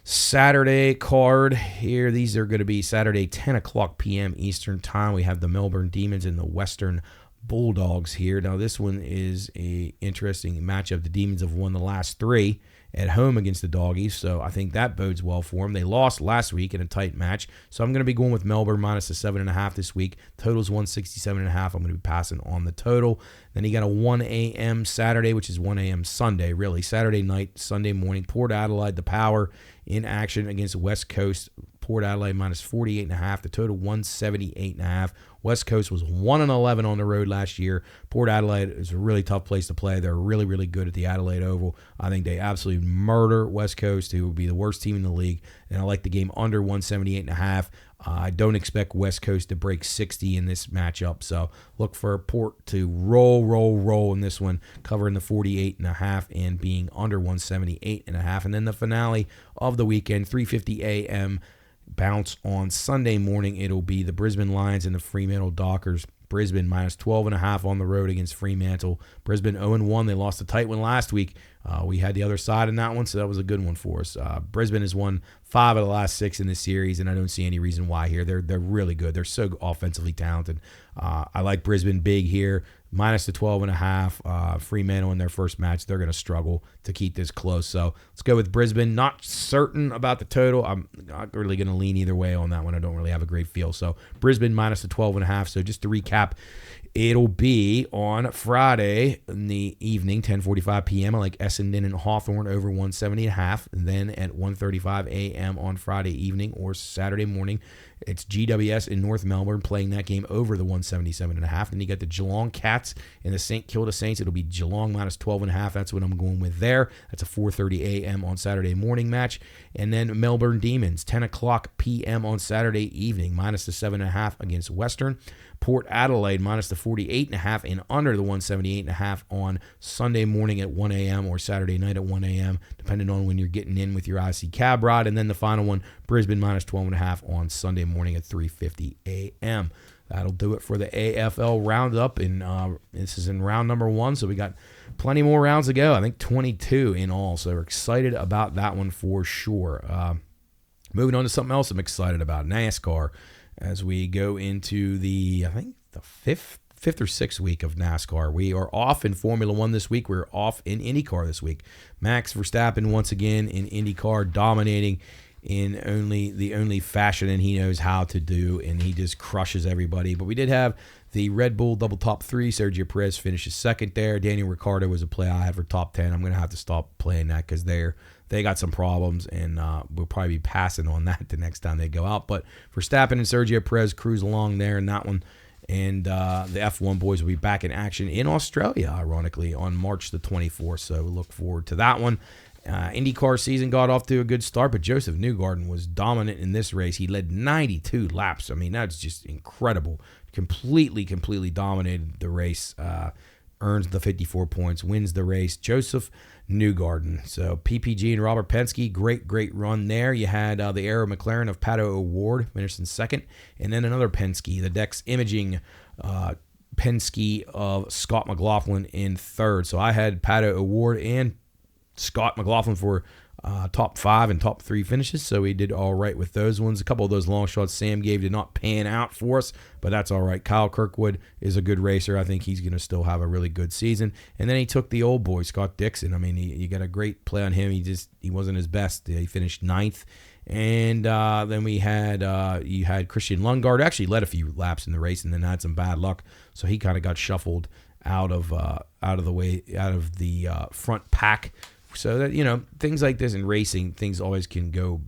Speaker 1: Saturday card here. These are going to be Saturday, 10 o'clock p.m. Eastern time. We have the Melbourne Demons and the Western Bulldogs here. Now, this one is a interesting matchup. The Demons have won the last three at home against the Doggies, so I think that bodes well for them. They lost last week in a tight match, so I'm going to be going with Melbourne minus the 7.5 this week. Total's 167.5. I'm going to be passing on the total. Then you got a 1 a.m. Saturday, which is 1 a.m. Sunday, really. Saturday night, Sunday morning. Port Adelaide, the Power in action against West Coast. Port Adelaide minus 48.5. The total 178.5. West Coast was 1-11 on the road last year. Port Adelaide is a really tough place to play. They're really, really good at the Adelaide Oval. I think they absolutely murder West Coast, who will be the worst team in the league. And I like the game under 178.5. I don't expect West Coast to break 60 in this matchup. So look for Port to roll in this one, covering the 48.5 and being under 178.5. And then the finale of the weekend, 3:50 a.m. bounce on Sunday morning. It'll be the Brisbane Lions and the Fremantle Dockers. Brisbane minus 12.5 on the road against Fremantle. Brisbane 0-1. They lost a tight one last week. We had the other side in that one, so that was a good one for us. Brisbane has won 5 of the last 6 in this series, and I don't see any reason why here. They're really good. They're so offensively talented. I like Brisbane big here. Minus the 12.5. Fremantle in their first match, they're going to struggle to keep this close. So let's go with Brisbane. Not certain about the total. I'm not really going to lean either way on that one. I don't really have a great feel. So Brisbane minus the 12.5. So just to recap, it'll be on Friday in the evening, 10:45 p.m. I like Essendon and Hawthorn over 170.5. And then at 1:35 a.m. on Friday evening or Saturday morning, it's GWS in North Melbourne playing that game over the 177.5. Then you got the Geelong Cats and the St. Kilda Saints. It'll be Geelong minus 12.5. That's what I'm going with there. That's a 4:30 a.m. on Saturday morning match. And then Melbourne Demons, 10 o'clock p.m. on Saturday evening, minus the 7.5 against Western. Port Adelaide minus the 148.5 and under the 178.5 on Sunday morning at 1 a.m. or Saturday night at 1 a.m., depending on when you're getting in with your IC cab ride. And then the final one, Brisbane minus 12.5 on Sunday morning at 3:50 a.m. That'll do it for the AFL roundup. And this is in round number 1, so we got plenty more rounds to go. I think 22 in all, so we're excited about that one for sure. Moving on to something else I'm excited about, NASCAR. As we go into I think the fifth or sixth week of NASCAR. We are off in Formula One this week. We're off in IndyCar this week. Max Verstappen once again in IndyCar, dominating in the only fashion that he knows how to do, and he just crushes everybody. But we did have the Red Bull double top 3. Sergio Perez finishes second there. Daniel Ricciardo was a play I had for top 10. I'm going to have to stop playing that because they got some problems, and we'll probably be passing on that the next time they go out. But Verstappen and Sergio Perez cruise along there in that one. And the F1 boys will be back in action in Australia, ironically, on March the 24th. So we look forward to that one. IndyCar season got off to a good start, but Joseph Newgarden was dominant in this race. He led 92 laps. I mean, that's just incredible. Completely dominated the race. Earns the 54 points, wins the race. Joseph Newgarden. So PPG and Robert Penske, great run there. You had the Aero McLaren of Pato O'Ward finished in second, and then another Penske, the Dex Imaging Penske of Scott McLaughlin in third. So I had Pato O'Ward and Scott McLaughlin for top 5 and top 3 finishes, so we did all right with those ones. A couple of those long shots Sam gave did not pan out for us, but that's all right. Kyle Kirkwood is a good racer. I think he's going to still have a really good season. And then he took the old boy, Scott Dixon. I mean, you got a great play on him. He wasn't his best. He finished 9th. And then we had you had Christian Lundgaard, actually led a few laps in the race and then had some bad luck, so he kind of got shuffled out of the front pack. So that, things like this in racing, things always can go,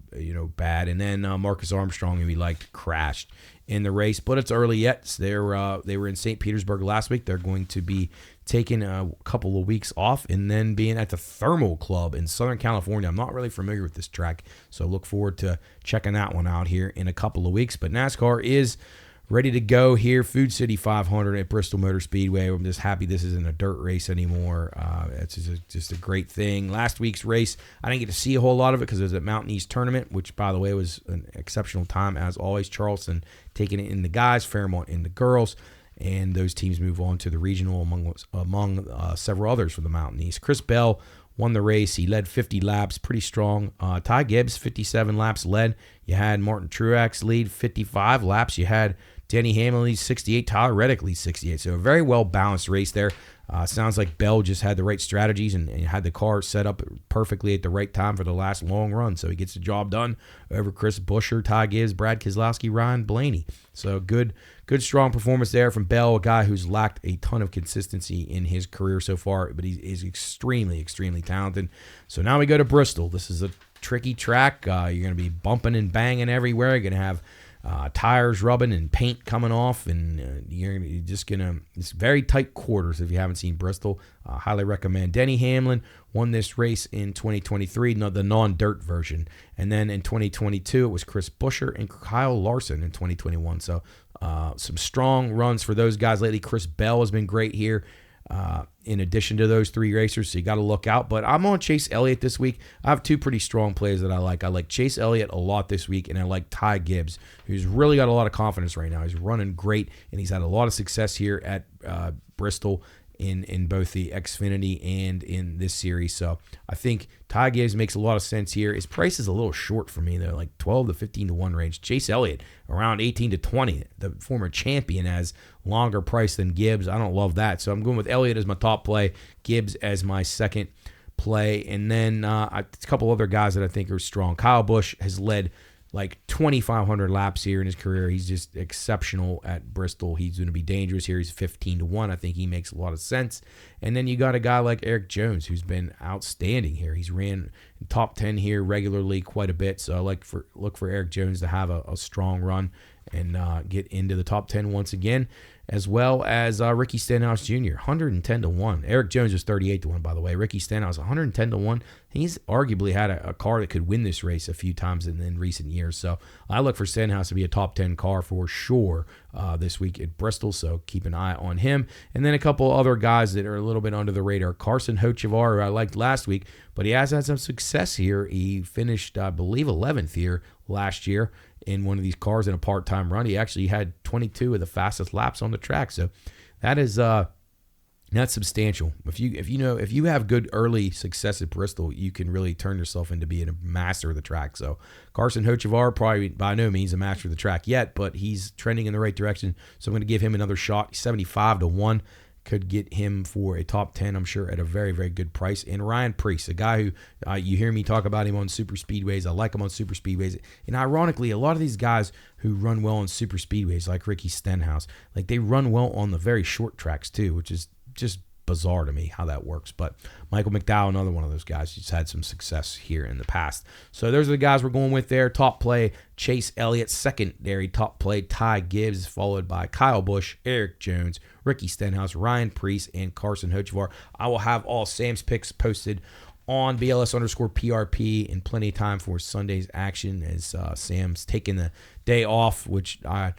Speaker 1: bad. And then Marcus Armstrong, who we liked, crashed in the race, but it's early yet. So they were in St. Petersburg last week. They're going to be taking a couple of weeks off and then being at the Thermal Club in Southern California. I'm not really familiar with this track, so look forward to checking that one out here in a couple of weeks. But NASCAR is ready to go here. Food City 500 at Bristol Motor Speedway. I'm just happy this isn't a dirt race anymore. It's just a great thing. Last week's race, I didn't get to see a whole lot of it because it was at Mountain East Tournament, which, by the way, was an exceptional time as always. Charleston taking it in the guys, Fairmont in the girls, and those teams move on to the regional among several others for the Mountain East. Chris Bell won the race. He led 50 laps, pretty strong. Ty Gibbs, 57 laps led. You had Martin Truex lead 55 laps. You had Denny Hamlin leads 68, Tyler Reddick leads 68. So a very well-balanced race there. Sounds like Bell just had the right strategies and had the car set up perfectly at the right time for the last long run. So he gets the job done over Chris Buescher, Ty Gibbs, Brad Keselowski, Ryan Blaney. So good strong performance there from Bell, a guy who's lacked a ton of consistency in his career so far, but he is extremely talented. So now we go to Bristol. This is a tricky track. You're going to be bumping and banging everywhere. You're going to have tires rubbing and paint coming off, and it's very tight quarters if you haven't seen Bristol. Highly recommend. Denny Hamlin won this race in 2023, the non-dirt version. And then in 2022, it was Chris Buescher and Kyle Larson in 2021. So some strong runs for those guys lately. Chris Bell has been great here. In addition to those 3 racers, so you got to look out. But I'm on Chase Elliott this week. I have 2 pretty strong plays that I like. I like Chase Elliott a lot this week, and I like Ty Gibbs, who's really got a lot of confidence right now. He's running great, and he's had a lot of success here at Bristol in both the Xfinity and in this series. So I think Ty Gibbs makes a lot of sense here. His price is a little short for me, though, like 12 to 15 to 1 range. Chase Elliott around 18 to 20. The former champion has longer price than Gibbs. I don't love that. So I'm going with Elliott as my top play, Gibbs as my second play. And then a couple other guys that I think are strong. Kyle Busch has led like 2,500 laps here in his career. He's just exceptional at Bristol. He's going to be dangerous here. He's 15 to 1. I think he makes a lot of sense. And then you got a guy like Eric Jones, who's been outstanding here. He's ran in top 10 here regularly quite a bit. So I look for Eric Jones to have a strong run and get into the top 10 once again, as well as Ricky Stenhouse Jr., 110-1. Eric Jones was 38-1, by the way. Ricky Stenhouse, 110-1. He's arguably had a car that could win this race a few times in recent years. So I look for Stenhouse to be a top 10 car for sure this week at Bristol. So keep an eye on him. And then a couple other guys that are a little bit under the radar. Carson Hocevar, who I liked last week, but he has had some success here. He finished, I believe, 11th here last year in one of these cars in a part-time run. He actually had 22 of the fastest laps on the track. So that is that's substantial. If you have good early success at Bristol, you can really turn yourself into being a master of the track. So Carson Hocevar, probably by no means a master of the track yet, but he's trending in the right direction. So I'm going to give him another shot. 75-1 could get him for a top 10, I'm sure, at a very, very good price. And Ryan Preece, a guy who you hear me talk about him on super speedways. I like him on super speedways. And ironically, a lot of these guys who run well on super speedways, like Ricky Stenhouse, like they run well on the very short tracks too, which is just bizarre to me how that works. But Michael McDowell, another one of those guys who's had some success here in the past. So those are the guys we're going with there. Top play, Chase Elliott. Secondary top play, Ty Gibbs, followed by Kyle Busch, Eric Jones, Ricky Stenhouse, Ryan Preece, and Carson Hocevar. I will have all Sam's picks posted on BLS_PRP in plenty of time for Sunday's action, as Sam's taking the day off, which I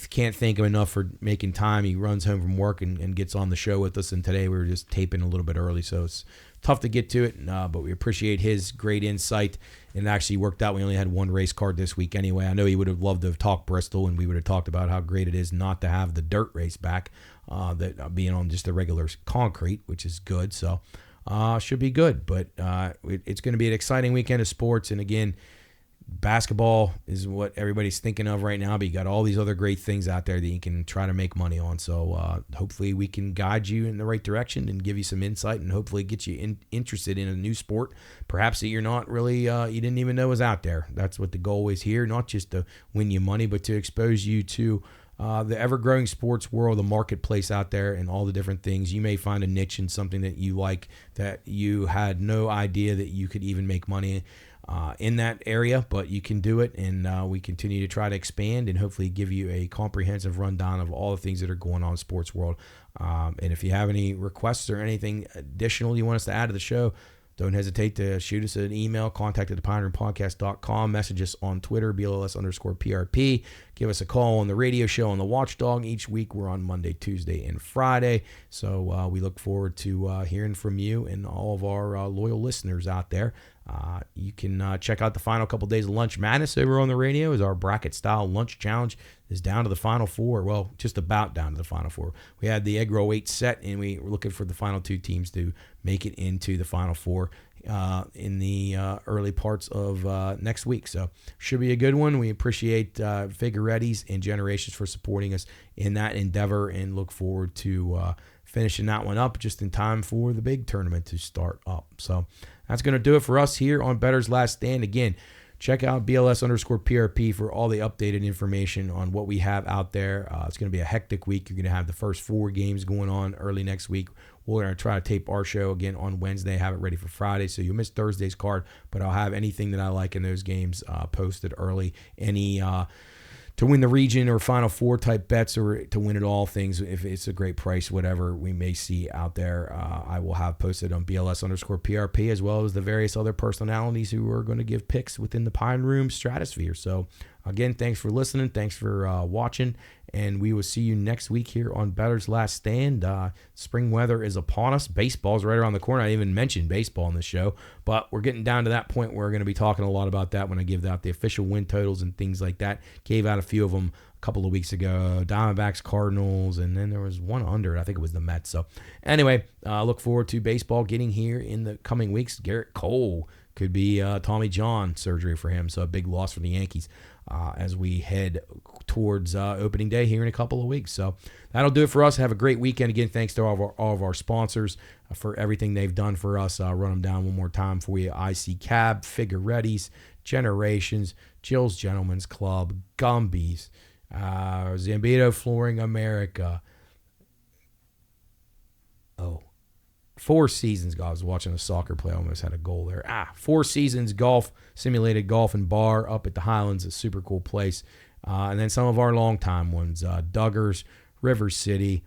Speaker 1: can't thank him enough for making time. He runs home from work and gets on the show with us, and today we were just taping a little bit early, so it's tough to get to it, but we appreciate his great insight. And it actually worked out. We only had one race card this week anyway. I know he would have loved to have talked Bristol, and we would have talked about how great it is not to have the dirt race back, that being on just the regular concrete, which is good. So should be good, but it's going to be an exciting weekend of sports. And again, basketball is what everybody's thinking of right now, but you got all these other great things out there that you can try to make money on. So hopefully we can guide you in the right direction and give you some insight, and hopefully get you interested in a new sport, perhaps that you're not really, you didn't even know was out there. That's what the goal is here, not just to win you money, but to expose you to the ever-growing sports world, the marketplace out there, and all the different things. You may find a niche in something that you like that you had no idea that you could even make money in that area, but you can do it, and we continue to try to expand and hopefully give you a comprehensive rundown of all the things that are going on in the sports world. And if you have any requests or anything additional you want us to add to the show, don't hesitate to shoot us an email, contact@thepineroompodcast.com, message us on Twitter, BLS_PRP, give us a call on the radio show on the Watchdog. Each week we're on Monday, Tuesday, and Friday. So we look forward to hearing from you and all of our loyal listeners out there. You can check out the final couple days of Lunch Madness over on the radio, as our bracket-style lunch challenge is down to the Final Four. Well, just about down to the Final Four. We had the Egg Roll 8 set, and we were looking for the final two teams to make it into the Final Four in the early parts of next week. So should be a good one. We appreciate Figueretti's and Generations for supporting us in that endeavor, and look forward to finishing that one up just in time for the big tournament to start up. So that's going to do it for us here on Bettor's Last Stand. Again, check out BLS_PRP for all the updated information on what we have out there. It's going to be a hectic week. You're going to have the first 4 games going on early next week. We're going to try to tape our show again on Wednesday, have it ready for Friday, so you'll miss Thursday's card, but I'll have anything that I like in those games posted early. Any to win the region or Final Four type bets, or to win it all things, if it's a great price, whatever we may see out there, I will have posted on BLS_PRP, as well as the various other personalities who are going to give picks within the Pine Room stratosphere. So again, thanks for listening. Thanks for watching. And we will see you next week here on Bettor's Last Stand. Spring weather is upon us. Baseball's right around the corner. I didn't even mention baseball in this show, but we're getting down to that point where we're going to be talking a lot about that when I give out the official win totals and things like that. Gave out a few of them a couple of weeks ago. Diamondbacks, Cardinals, and then there was one under. I think it was the Mets. So anyway, look forward to baseball getting here in the coming weeks. Garrett Cole could be Tommy John surgery for him, so a big loss for the Yankees as we head towards opening day here in a couple of weeks. So that'll do it for us. Have a great weekend. Again, thanks to all of our sponsors for everything they've done for us. I'll run them down one more time for you. IC Cab, Figueretti's, Generations, Jill's Gentlemen's Club, Gumby's, Zambito Flooring America. Four Seasons Golf. I was watching a soccer play. I almost had a goal there. Four Seasons Golf, simulated golf and bar up at the Highlands. A super cool place. And then some of our longtime ones, Duggars, River City.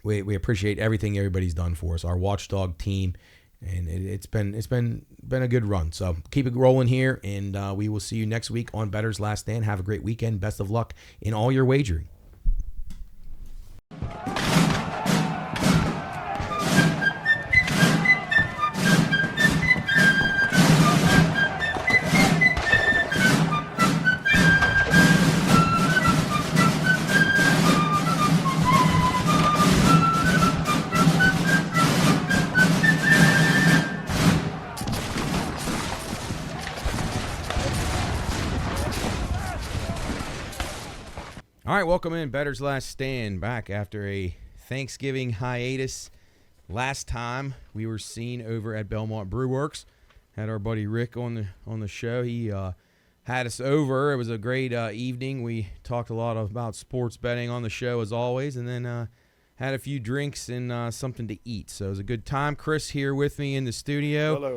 Speaker 1: We appreciate everything everybody's done for us, our watchdog team, and it's been a good run. So keep it rolling here, and we will see you next week on Bettor's Last Stand. Have a great weekend. Best of luck in all your wagering. All right, welcome in Bettor's Last Stand, back after a Thanksgiving hiatus. Last time we were seen over at Belmont Brew Works. Had our buddy Rick on the show. He had us over. It was a great evening. We talked a lot about sports betting on the show as always, and then had a few drinks and something to eat. So it was a good time. Chris here with me in the studio.
Speaker 3: Hello.